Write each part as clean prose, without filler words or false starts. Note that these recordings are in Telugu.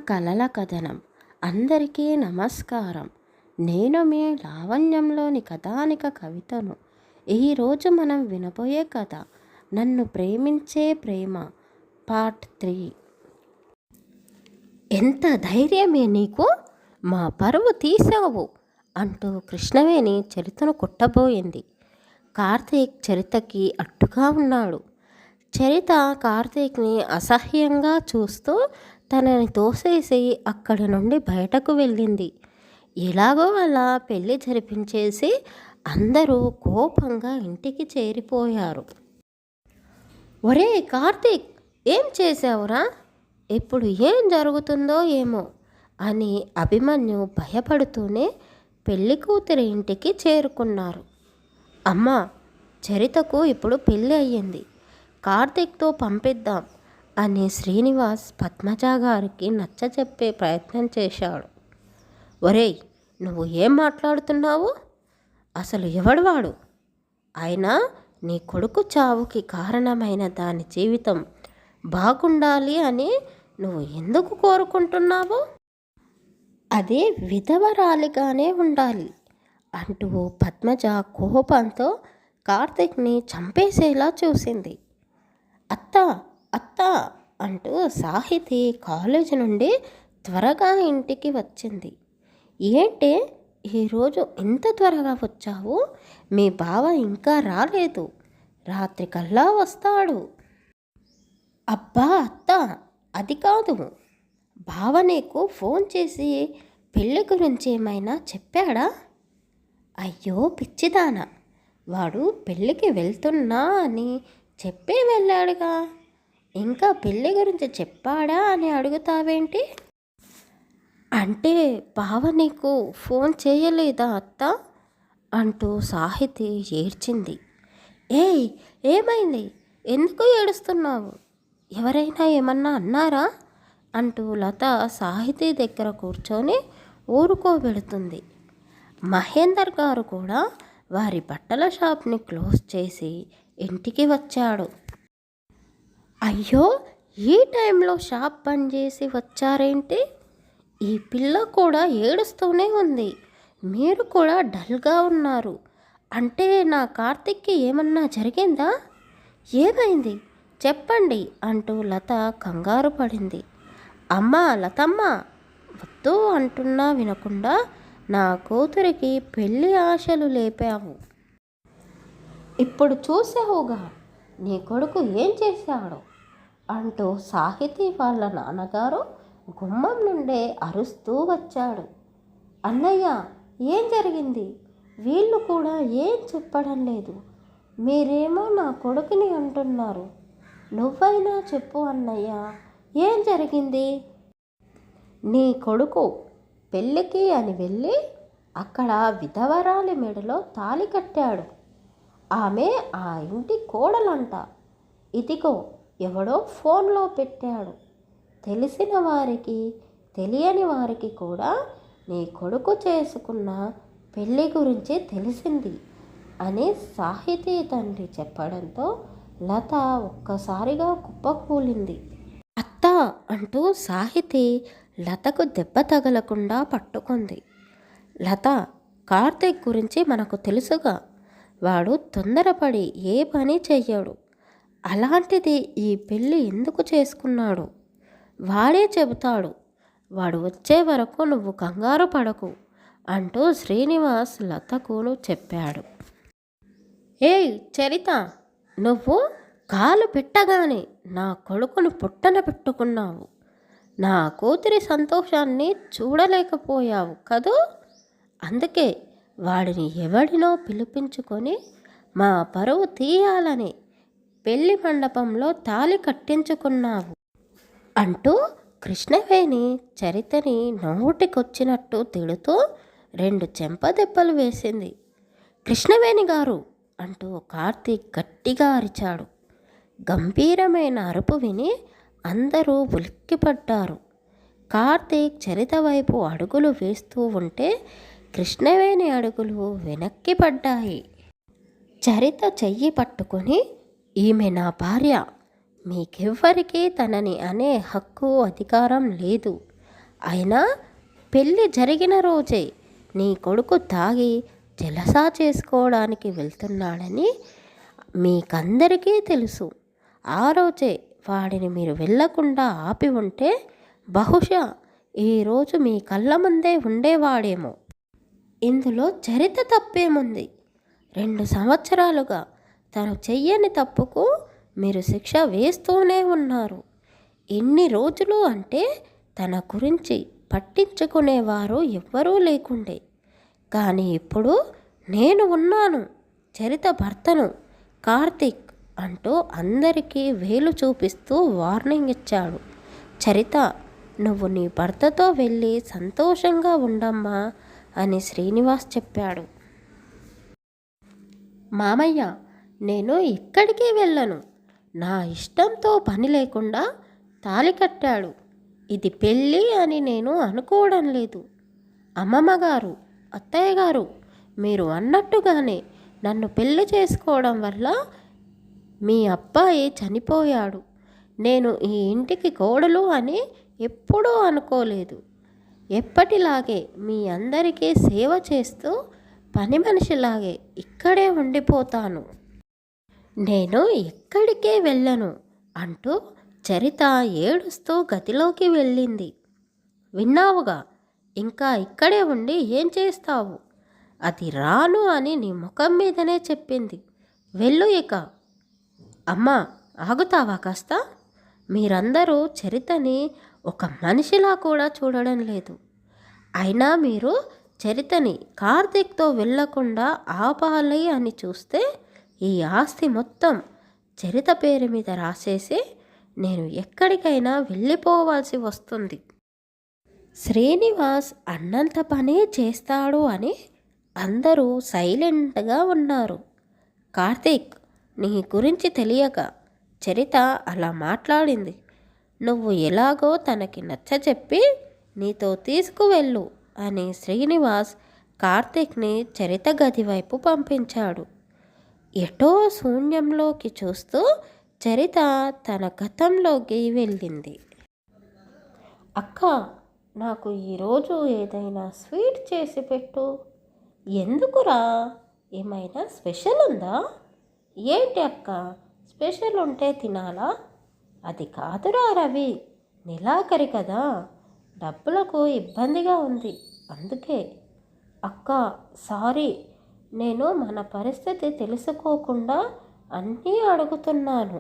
కలల కథనం. అందరికీ నమస్కారం. నేను మీ లావణ్యంలోని కథానిక కవితను. ఈరోజు మనం వినబోయే కథ నన్ను ప్రేమించే ప్రేమ పార్ట్ 3. ఎంత ధైర్యమే నీకు, మా పరువు తీసావు అంటూ కృష్ణవేణి చరితను కొట్టబోయింది. కార్తీక్ చరితకి అడ్డుగా ఉన్నాడు. చరిత కార్తీక్ని అసహ్యంగా చూస్తూ తనని తోసేసి అక్కడి నుండి బయటకు వెళ్ళింది. ఎలాగో అలా పెళ్లి జరిపించేసి అందరూ కోపంగా ఇంటికి చేరిపోయారు. ఒరే కార్తీక్, ఏం చేసావురా? ఇప్పుడు ఏం జరుగుతుందో ఏమో అని అభిమన్యు భయపడుతూనే పెళ్లి కూతురి ఇంటికి చేరుకున్నారు. అమ్మా, చరితకు ఇప్పుడు పెళ్ళి అయ్యింది, కార్తీక్తో పంపిద్దాం అని శ్రీనివాస్ పద్మజ గారికి నచ్చచెప్పే ప్రయత్నం చేశాడు. ఒరేయ్, నువ్వు ఏం మాట్లాడుతున్నావు? అసలు ఎవడువాడు? అయినా నీ కొడుకు చావుకి కారణమైన దాని జీవితం బాగుండాలి అని నువ్వు ఎందుకు కోరుకుంటున్నావు? అదే విధవరాలిగానే ఉండాలి అంటూ పద్మజ కోపంతో కార్తీక్ని చంపేసేలా చూసింది. అత్త అత్త అంటూ సాహితి కాలేజీ నుండి త్వరగా ఇంటికి వచ్చింది. ఏంటే ఈరోజు ఇంత త్వరగా వచ్చావు? మీ బావ ఇంకా రాలేదు, రాత్రికల్లా వస్తాడు. అబ్బా అత్త, అది కాదు, బావ నీకు ఫోన్ చేసి పెళ్ళి గురించి ఏమైనా చెప్పాడా? అయ్యో పిచ్చిదానా, వాడు పెళ్ళికి వెళ్తున్నా అని చెప్పే వెళ్ళాడుగా, ఇంకా పెళ్ళి గురించి చెప్పాడా అని అడుగుతావేంటి? అంటే బావ నీకు ఫోన్ చేయలేదా అత్త అంటూ సాహితి ఏడ్చింది. ఏయ్, ఏమైంది? ఎందుకు ఏడుస్తున్నావు? ఎవరైనా ఏమన్నా అన్నారా అంటూ లత సాహితి దగ్గర కూర్చొని ఊరుకోబెడుతుంది. మహేందర్ గారు కూడా వారి బట్టల షాప్ని క్లోజ్ చేసి ఇంటికి వచ్చాడు. అయ్యో, ఈ టైంలో షాప్ బంద్ చేసి వచ్చారేంటి? ఈ పిల్ల కూడా ఏడుస్తూనే ఉంది, మీరు కూడా డల్గా ఉన్నారు. అంటే నా కార్తీక్కి ఏమన్నా జరిగిందా? ఏమైంది చెప్పండి అంటూ లత కంగారు పడింది. అమ్మా లతమ్మ, వద్దు అంటున్నా వినకుండా నా కూతురికి పెళ్ళి ఆశలు లేపావు. ఇప్పుడు చూసావుగా నీ కొడుకు ఏం చేశాడో అంటూ సాహితి వాళ్ళ నాన్నగారు గుమ్మం నుండే అరుస్తూ వచ్చాడు. అన్నయ్య, ఏం జరిగింది? వీళ్ళు కూడా ఏం చెప్పడం లేదు, మీరేమో నా కొడుకుని అంటున్నారు. నువ్వైనా చెప్పు అన్నయ్య, ఏం జరిగింది? నీ కొడుకు పెళ్ళికి అని వెళ్ళి అక్కడ విధవరాలి మెడలో తాళి కట్టాడు. ఆమె ఆ ఇంటి కోడలంట. ఇదిగో ఎవడో ఫోన్లో పెట్టాడు. తెలిసిన వారికి తెలియని వారికి కూడా నీ కొడుకు చేసుకున్న పెళ్ళి గురించి తెలిసింది అని సాహితీ తండ్రి చెప్పడంతో లత ఒక్కసారిగా కుప్పకూలింది. అత్త అంటూ సాహితి లతకు దెబ్బ తగలకుండా పట్టుకుంది. లత, కార్తీక్ గురించి మనకు తెలుసుగా, వాడు తొందరపడి ఏ పని చెయ్యడు. అలాంటిది ఈ పెళ్ళి ఎందుకు చేసుకున్నాడు? వాడే చెబుతాడు. వాడు వచ్చే వరకు నువ్వు కంగారు పడకు అంటూ శ్రీనివాస్ లతకు చెప్పాడు. ఏయ్ చరిత, నువ్వు కాలు పెట్టగానే నా కొడుకును పుట్టన పెట్టుకున్నావు. నా కూతురి సంతోషాన్ని చూడలేకపోయావు కదూ? అందుకే వాడిని ఎవడినో పిలిపించుకొని మా పరువు తీయాలని పెళ్లి మండపంలో తాళి కట్టించుకున్నావు అంటూ కృష్ణవేణి చరితని నోటికొచ్చినట్టు తిడుతూ 2 చెంపదెబ్బలు వేసింది. కృష్ణవేణి గారు అంటూ కార్తీక్ గట్టిగా అరిచాడు. గంభీరమైన అరుపు విని అందరూ ఉలిక్కిపడ్డారు. కార్తీక్ చరిత వైపు అడుగులు వేస్తూ ఉంటే కృష్ణవేణి అడుగులు వెనక్కి పడ్డాయి. చరిత చెయ్యి పట్టుకొని, ఈమె నా భార్య, మీకెవ్వరికీ తనని అనే హక్కు అధికారం లేదు అయినా పెళ్ళి జరిగిన రోజే నీ కొడుకు తాగి జలసా చేసుకోవడానికి వెళ్తున్నాడని మీకందరికీ తెలుసు. ఆ రోజే వాడిని మీరు వెళ్ళకుండా ఆపి ఉంటే బహుశా ఈరోజు మీ కళ్ళ ముందే ఉండేవాడేమో. ఇందులో చరిత తప్పేముంది? 2 సంవత్సరాలుగా తను చెయ్యని తప్పుకు మీరు శిక్ష వేస్తూనే ఉన్నారు. ఎన్ని రోజులు అంటే తన గురించి పట్టించుకునేవారు ఎవ్వరూ లేకుండే. కానీ ఇప్పుడు నేను ఉన్నాను, చరిత భర్తను, కార్తీక్ అంటూ అందరికీ వేలు చూపిస్తూ వార్నింగ్ ఇచ్చాడు. చరిత, నువ్వు నీ భర్తతో వెళ్ళి సంతోషంగా ఉండమ్మా అని శ్రీనివాస్ చెప్పాడు. మామయ్య, నేను ఎక్కడికి వెళ్ళను. నా ఇష్టంతో పని లేకుండా తాళి కట్టాడు. ఇది పెళ్ళి అని నేను అనుకోవడం లేదు. అమ్మమ్మ గారు, అత్తయ్య గారు, మీరు అన్నట్టుగానే నన్ను పెళ్లి చేసుకోవడం వల్ల మీ అబ్బాయి చనిపోయాడు. నేను ఈ ఇంటికి కోడలు అని ఎప్పుడూ అనుకోలేదు. ఎప్పటిలాగే మీ అందరికీ సేవ చేస్తూ పని మనిషిలాగే ఇక్కడే ఉండిపోతాను. నేను ఎక్కడికే వెళ్ళను అంటూ చరిత ఏడుస్తూ గదిలోకి వెళ్ళింది. విన్నావుగా, ఇంకా ఇక్కడే ఉండి ఏం చేస్తావు? అది రాను అని నీ ముఖం మీదనే చెప్పింది. వెళ్ళు ఇక. అమ్మా, ఆగుతావా కాస్త? మీరందరూ చరితని ఒక మనిషిలా కూడా చూడడం లేదు. అయినా మీరు చరితని కార్తీక్తో వెళ్ళకుండా ఆపాలి అని చూస్తే ఈ ఆస్తి మొత్తం చరిత పేరు మీద రాసేసి నేను ఎక్కడికైనా వెళ్ళిపోవాల్సి వస్తుంది. శ్రీనివాస్ అన్నంత పనే చేస్తాడు అని అందరూ సైలెంట్గా ఉన్నారు. కార్తీక్, నీ గురించి తెలియక చరిత అలా మాట్లాడింది. నువ్వు ఎలాగో తనకి నచ్చచెప్పి నీతో తీసుకువెళ్ళు అని శ్రీనివాస్ కార్తీక్ని చరిత గది వైపు పంపించాడు. ఎటో శూన్యంలోకి చూస్తూ చరిత తన గతంలోకి వెళ్ళింది. అక్క, నాకు ఈరోజు ఏదైనా స్వీట్ చేసి పెట్టు. ఎందుకురా? ఏమైనా స్పెషల్ ఉందా? ఏంటి అక్క, స్పెషల్ ఉంటే తినాలా? అది కాదురా రవి, నెలాఖరి కదా, డబ్బులకు ఇబ్బందిగా ఉంది, అందుకే. అక్క, సారీ, నేను మన పరిస్థితి తెలుసుకోకుండా అన్నీ అడుగుతున్నాను.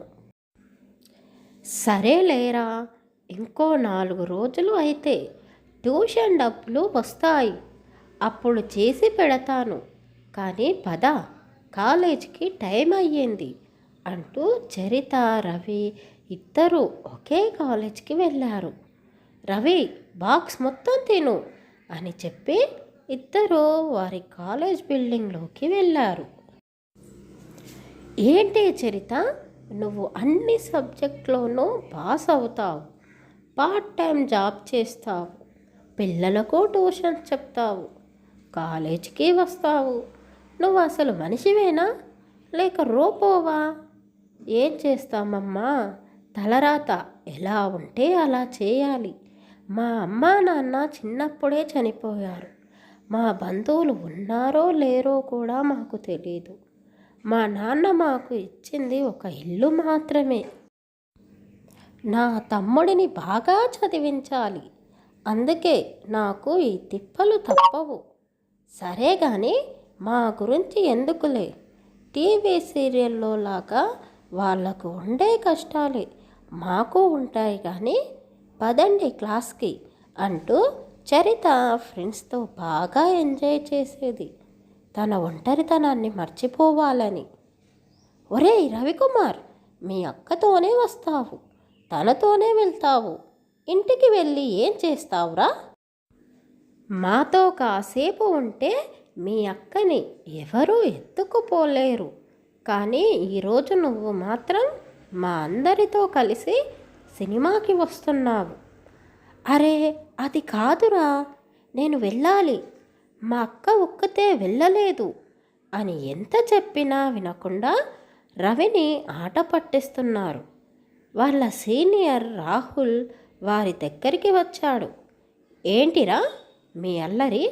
సరే లేరా, ఇంకో 4 రోజులు అయితే ట్యూషన్ డబ్బులు వస్తాయి, అప్పుడు చేసి పెడతాను. కానీ పద, కాలేజీకి టైం అయ్యింది అంటూ చరిత, రవి ఇద్దరూ ఒకే కాలేజీకి వెళ్ళారు. రవి, బాక్స్ మొత్తం తిను అని చెప్పి ఇద్దరూ వారి కాలేజ్ బిల్డింగ్లోకి వెళ్ళారు. ఏంటి చరిత, నువ్వు అన్ని సబ్జెక్ట్లోనూ పాస్ అవుతావు, పార్ట్ టైం జాబ్ చేస్తావు, పిల్లలకు ట్యూషన్స్ చెప్తావు, కాలేజీకి వస్తావు. నువ్వు అసలు మనిషివేనా లేక రోపోవా? ఏం చేస్తామమ్మా, తలరాత ఎలా ఉంటే అలా చేయాలి. మా అమ్మా నాన్న చిన్నప్పుడే చనిపోయారు. మా బంధువులు ఉన్నారో లేరో కూడా మాకు తెలీదు. మా నాన్న మాకు ఇచ్చింది ఒక ఇల్లు మాత్రమే. నా తమ్ముడిని బాగా చదివించాలి, అందుకే నాకు ఈ తిప్పలు తప్పవు. సరే కానీ మా గురించి ఎందుకులే, టీవీ సీరియల్లో లాగా వాళ్లకు ఉండే కష్టాలే మాకు ఉంటాయి. కానీ పదండి క్లాస్కి అంటూ చరిత ఫ్రెండ్స్తో బాగా ఎంజాయ్ చేసేది, తన ఒంటరితనాన్ని మర్చిపోవాలని. ఒరేయ్ రవికుమార్, మీ అక్కతోనే వస్తావు, తనతోనే వెళ్తావు, ఇంటికి వెళ్ళి ఏం చేస్తావురా? మాతో కాసేపు ఉంటే మీ అక్కని ఎవరూ ఎత్తుకుపోలేరు. కానీ ఈరోజు నువ్వు మాత్రం మా అందరితో కలిసి సినిమాకి వస్తున్నావు. అరే అది కాదురా, నేను వెళ్ళాలి, మా అక్క ఒక్కతే వెళ్ళలేదు అని ఎంత చెప్పినా వినకుండా రవిని ఆట పట్టిస్తున్నారు. వాళ్ళ సీనియర్ రాహుల్ వారి దగ్గరికి వచ్చాడు. ఏంటిరా మీ అల్లరి?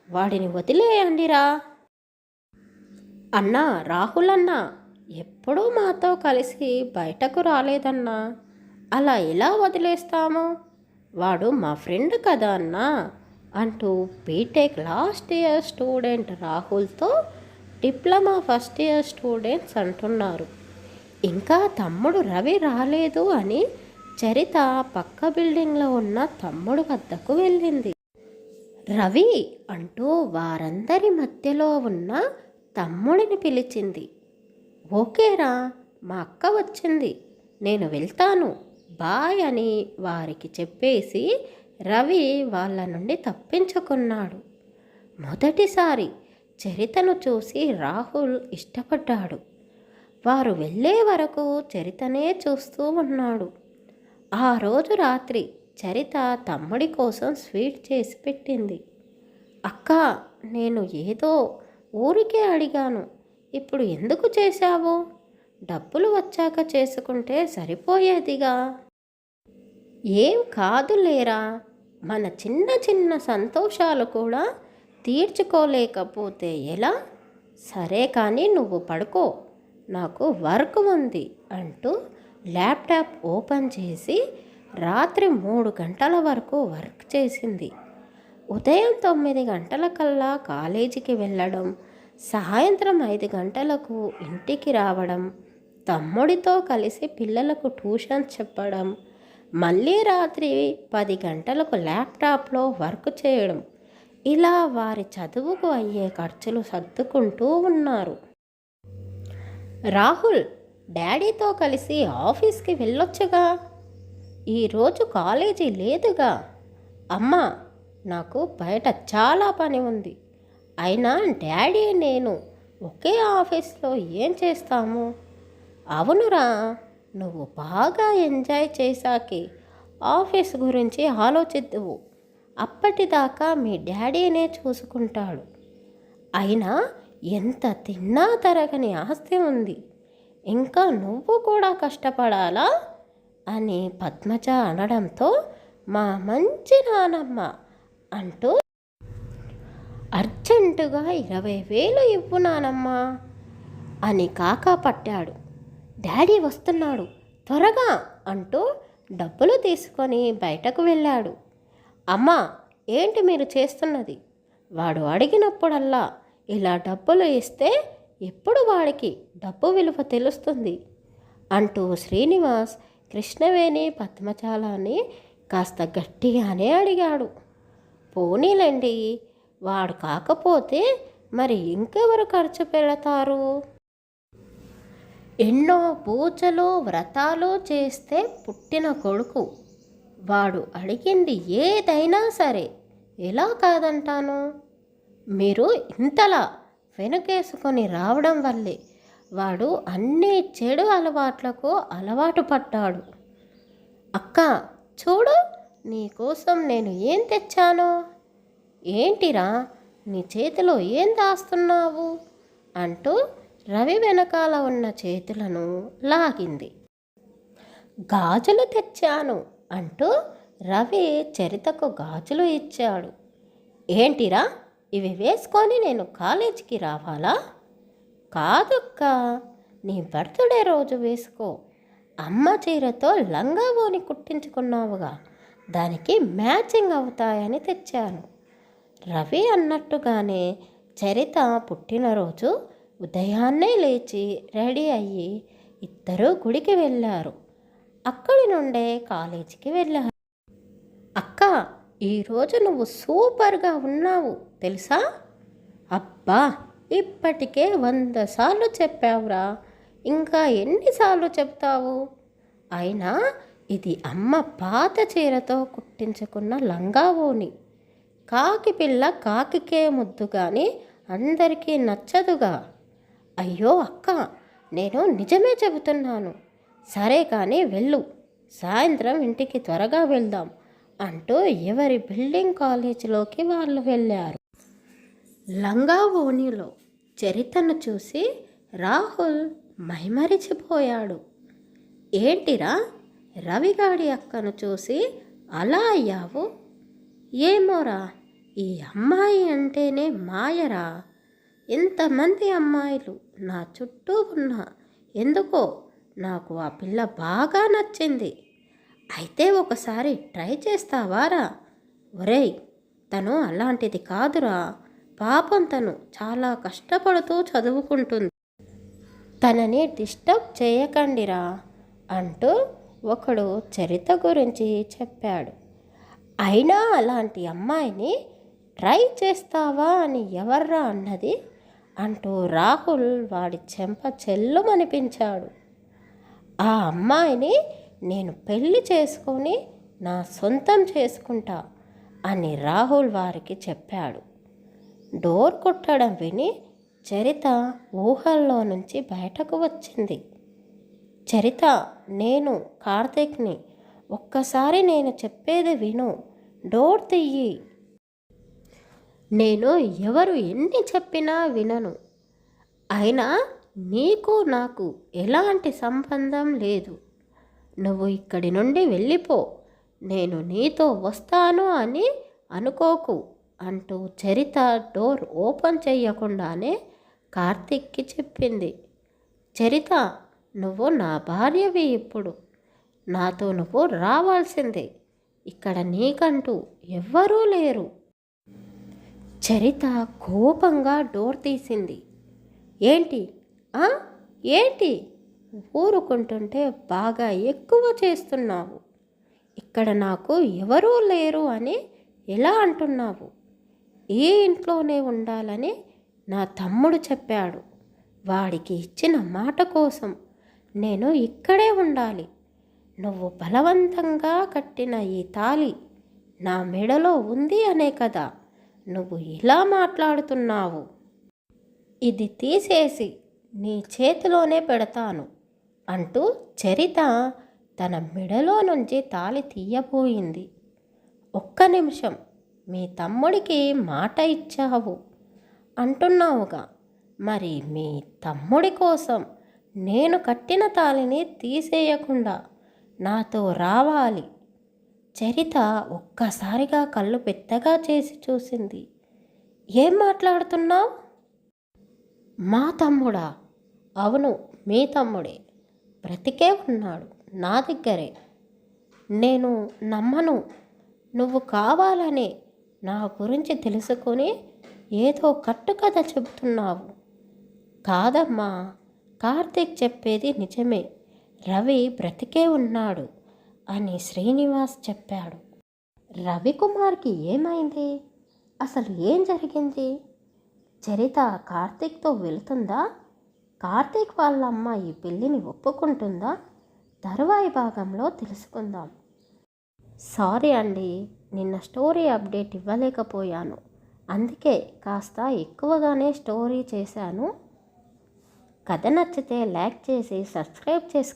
వాడిని వదిలేయండిరా. అన్నా, రాహుల్ అన్నా ఎప్పుడూ మాతో కలిసి బయటకు రాలేదన్నా. అలా ఎలా వదిలేస్తాము? వాడు మా ఫ్రెండ్ కదా అన్నా అంటూ బీటెక్ లాస్ట్ ఇయర్ స్టూడెంట్ రాహుల్తో డిప్లొమా ఫస్ట్ ఇయర్ స్టూడెంట్స్ అంటున్నారు. ఇంకా తమ్ముడు రవి రాలేదు అని చరిత పక్క బిల్డింగ్లో ఉన్న తమ్ముడు వద్దకు వెళ్ళింది. రవి అంటూ వారందరి మధ్యలో ఉన్న తమ్ముడిని పిలిచింది. ఓకేరా, మా అక్క వచ్చింది, నేను వెళ్తాను, బాయ్ అని వారికి చెప్పేసి రవి వాళ్ళ నుండి తప్పించుకున్నాడు. మొదటిసారి చరితను చూసి రాహుల్ ఇష్టపడ్డాడు. వారు వెళ్ళే వరకు చరితనే చూస్తూ ఉన్నాడు. ఆ రోజు రాత్రి చరిత తమ్ముడి కోసం స్వీట్ చేసి పెట్టింది. అక్క, నేను ఏదో ఊరికే అడిగాను, ఇప్పుడు ఎందుకు చేశావు? డబ్బులు వచ్చాక చేసుకుంటే సరిపోయేదిగా. ఏం కాదులేరా, మన చిన్న చిన్న సంతోషాలు కూడా తీర్చుకోలేకపోతే ఎలా? సరే కానీ నువ్వు పడుకో, నాకు వర్క్ ఉంది అంటూ ల్యాప్టాప్ ఓపెన్ చేసి రాత్రి 3 గంటల వరకు వర్క్ చేసింది. ఉదయం 9 గంటలకల్లా కాలేజీకి వెళ్ళడం, సాయంత్రం 5 గంటలకు ఇంటికి రావడం, తమ్ముడితో కలిసి పిల్లలకు ట్యూషన్ చెప్పడం, మళ్ళీ రాత్రి 10 గంటలకు ల్యాప్టాప్లో వర్క్ చేయడం, ఇలా వారి చదువుకు అయ్యే ఖర్చులు సర్దుకుంటూ ఉన్నారు. రాహుల్, డాడీతో కలిసి ఆఫీస్కి వెళ్ళొచ్చుగా, ఈరోజు కాలేజీ లేదుగా. అమ్మా, నాకు బయట చాలా పని ఉంది, అయినా డాడీ నేను ఒకే ఆఫీస్లో ఏం చేస్తాము? అవునురా, నువ్వు బాగా ఎంజాయ్ చేశాకే ఆఫీస్ గురించి ఆలోచిద్దువు, అప్పటిదాకా మీ డాడీనే చూసుకుంటాడు. అయినా ఎంత తిన్నా తరగని ఆస్తి ఉంది, ఇంకా నువ్వు కూడా కష్టపడాలా అని పద్మజ అనడంతో మా మంచి నానమ్మ అంటూ అర్జెంటుగా 20,000 ఇవ్వు నానమ్మా అని కాకా పట్టాడు. డాడీ వస్తున్నాడు, త్వరగా అంటూ డబ్బులు తీసుకొని బయటకు వెళ్ళాడు. అమ్మా, ఏంటి మీరు చేస్తున్నది? వాడు అడిగినప్పుడల్లా ఇలా డబ్బులు ఇస్తే ఎప్పుడు వాడికి డబ్బు విలువ తెలుస్తుంది అంటూ శ్రీనివాస్ కృష్ణవేణి పద్మజాలాన్ని కాస్త గట్టిగానే అడిగాడు. పోనీలండి, వాడు కాకపోతే మరి ఇంకెవరు ఖర్చు పెడతారు? ఎన్నో పూజలు వ్రతాలు చేస్తే పుట్టిన కొడుకు, వాడు అడిగింది ఏదైనా సరే ఎలా కాదంటాను? మీరు ఇంతలా వెనుకేసుకొని రావడం వల్లే వాడు అన్ని చెడు అలవాట్లకు అలవాటు పడ్డాడు. అక్క చూడు, నీకోసం నేను ఏం తెచ్చానో. ఏంటిరా, నీ చేతిలో ఏం దాస్తున్నావు అంటూ రవి వెనకాల ఉన్న చేతులను లాగింది. గాజులు తెచ్చాను అంటూ రవి చరితకు గాజులు ఇచ్చాడు. ఏంటిరా, ఇవి వేసుకొని నేను కాలేజీకి రావాలా? కాదక్క, నీ బర్త్డే రోజు వేసుకో, అమ్మ చీరతో లంగా ఓని కుట్టించుకున్నావుగా, దానికి మ్యాచింగ్ అవుతాయని తెచ్చాను. రవి అన్నట్టుగానే చరిత పుట్టినరోజు ఉదయాన్నే లేచి రెడీ అయ్యి ఇద్దరూ గుడికి వెళ్ళారు. అక్కడి నుండే కాలేజీకి వెళ్ళారు. అక్క, ఈరోజు నువ్వు సూపర్గా ఉన్నావు తెలుసా? అబ్బా, ఇప్పటికే 100 సార్లు చెప్పావురా, ఇంకా ఎన్నిసార్లు చెప్తావు? అయినా ఇది అమ్మ పాత చీరతో కుట్టించుకున్న లంగా ఓని. కాకి పిల్ల కాకికే ముద్దు కానీ అందరికీ నచ్చదుగా. అయ్యో అక్క, నేను నిజమే చెబుతున్నాను. సరే కానీ వెళ్ళు, సాయంత్రం ఇంటికి త్వరగా వెళ్దాం అంటూ ఎవరి బిల్డింగ్ కాలేజీలోకి వాళ్ళు వెళ్ళారు. లంగా ఓణిలో చరితను చూసి రాహుల్ మైమరిచిపోయాడు. ఏంటిరా, రవిగాడి అక్కను చూసి అలా అయ్యావు? ఏమోరా, ఈ అమ్మాయి అంటేనే మాయరా. ఇంతమంది అమ్మాయిలు నా చుట్టూ ఉన్నా ఎందుకో నాకు ఆ పిల్ల బాగా నచ్చింది. అయితే ఒకసారి ట్రై చేస్తావారా? ఒరేయ్, తను అలాంటిది కాదురా. పాపం తను చాలా కష్టపడుతూ చదువుకుంటుంది. తనని డిస్టర్బ్ చేయకండిరా అంటూ ఒకడు చరిత గురించి చెప్పాడు. అయినా అలాంటి అమ్మాయిని ట్రై చేస్తావా అని ఎవర్రా అన్నది అంటూ రాహుల్ వాడి చెంప చెల్లుమనిపించాడు. ఆ అమ్మాయిని నేను పెళ్లి చేసుకొని నా సొంతం చేసుకుంటా అని రాహుల్ వారికి చెప్పాడు. డోర్ కొట్టడం విని చరిత ఊహల్లో నుంచి బయటకు వచ్చింది. చరిత, నేను కార్తీక్ని. ఒక్కసారి నేను చెప్పేది విను. డోర్ తీయి. నేను ఎవరు ఎన్ని చెప్పినా వినను. అయినా నీకు నాకు ఎలాంటి సంబంధం లేదు. నువ్వు ఇక్కడి నుండి వెళ్ళిపో. నేను నీతో వస్తాను అని అనుకోకు అంటూ చరిత డోర్ ఓపెన్ చేయకుండానే కార్తీక్కి చెప్పింది. చరిత, నువ్వు నా భార్యవి. ఇప్పుడు నాతో నువ్వు రావాల్సిందే. ఇక్కడ నీకంటూ ఎవ్వరూ లేరు. చరిత కోపంగా డోర్ తీసింది. ఏంటి ఏంటి ఊరుకుంటుంటే బాగా ఎక్కువ చేస్తున్నావు. ఇక్కడ నాకు ఎవరూ లేరు అని ఎలా అంటున్నావు? ఈ ఇంట్లోనే ఉండాలని నా తమ్ముడు చెప్పాడు. వాడికి ఇచ్చిన మాట కోసం నేను ఇక్కడే ఉండాలి. నువ్వు బలవంతంగా కట్టిన ఈ తాళి నా మెడలో ఉంది అనే కదా నువ్వు ఇలా మాట్లాడుతున్నావు. ఇది తీసేసి నీ చేతిలోనే పెడతాను అంటూ చరిత తన మెడలో నుంచి తాళి తీయబోయింది. ఒక్క నిమిషం, మీ తమ్ముడికి మాట ఇచ్చావు అంటున్నావుగా, మరి మీ తమ్ముడి కోసం నేను కట్టిన తాళిని తీసేయకుండా నాతో రావాలి. చరిత ఒక్కసారిగా కళ్ళు పెద్దగా చేసి చూసింది. ఏం మాట్లాడుతున్నావు? మా తమ్ముడా? అవును, మీ తమ్ముడే. బ్రతికే ఉన్నాడు నా దగ్గరే. నేను నమ్మను. నువ్వు కావాలనే నా గురించి తెలుసుకొని ఏదో కట్టుకథ చెబుతున్నావు. కాదమ్మా, కార్తీక్ చెప్పేది నిజమే. రవి బ్రతికే ఉన్నాడు అని శ్రీనివాస్ చెప్పాడు. రవికుమార్కి ఏమైంది? అసలు ఏం జరిగింది? చరిత కార్తీక్తో వెళుతుందా? కార్తీక్ వాళ్ళమ్మ ఈ పెళ్ళిని ఒప్పుకుంటుందా? తరువాయి భాగంలో తెలుసుకుందాం. సారీ అండి, నిన్న స్టోరీ అప్డేట్ ఇవ్వలేకపోయాను. అందుకే కాస్త ఎక్కువగానే స్టోరీ చేశాను. కథ నచ్చితే లైక్ చేసి సబ్స్క్రైబ్ చేసుకోండి.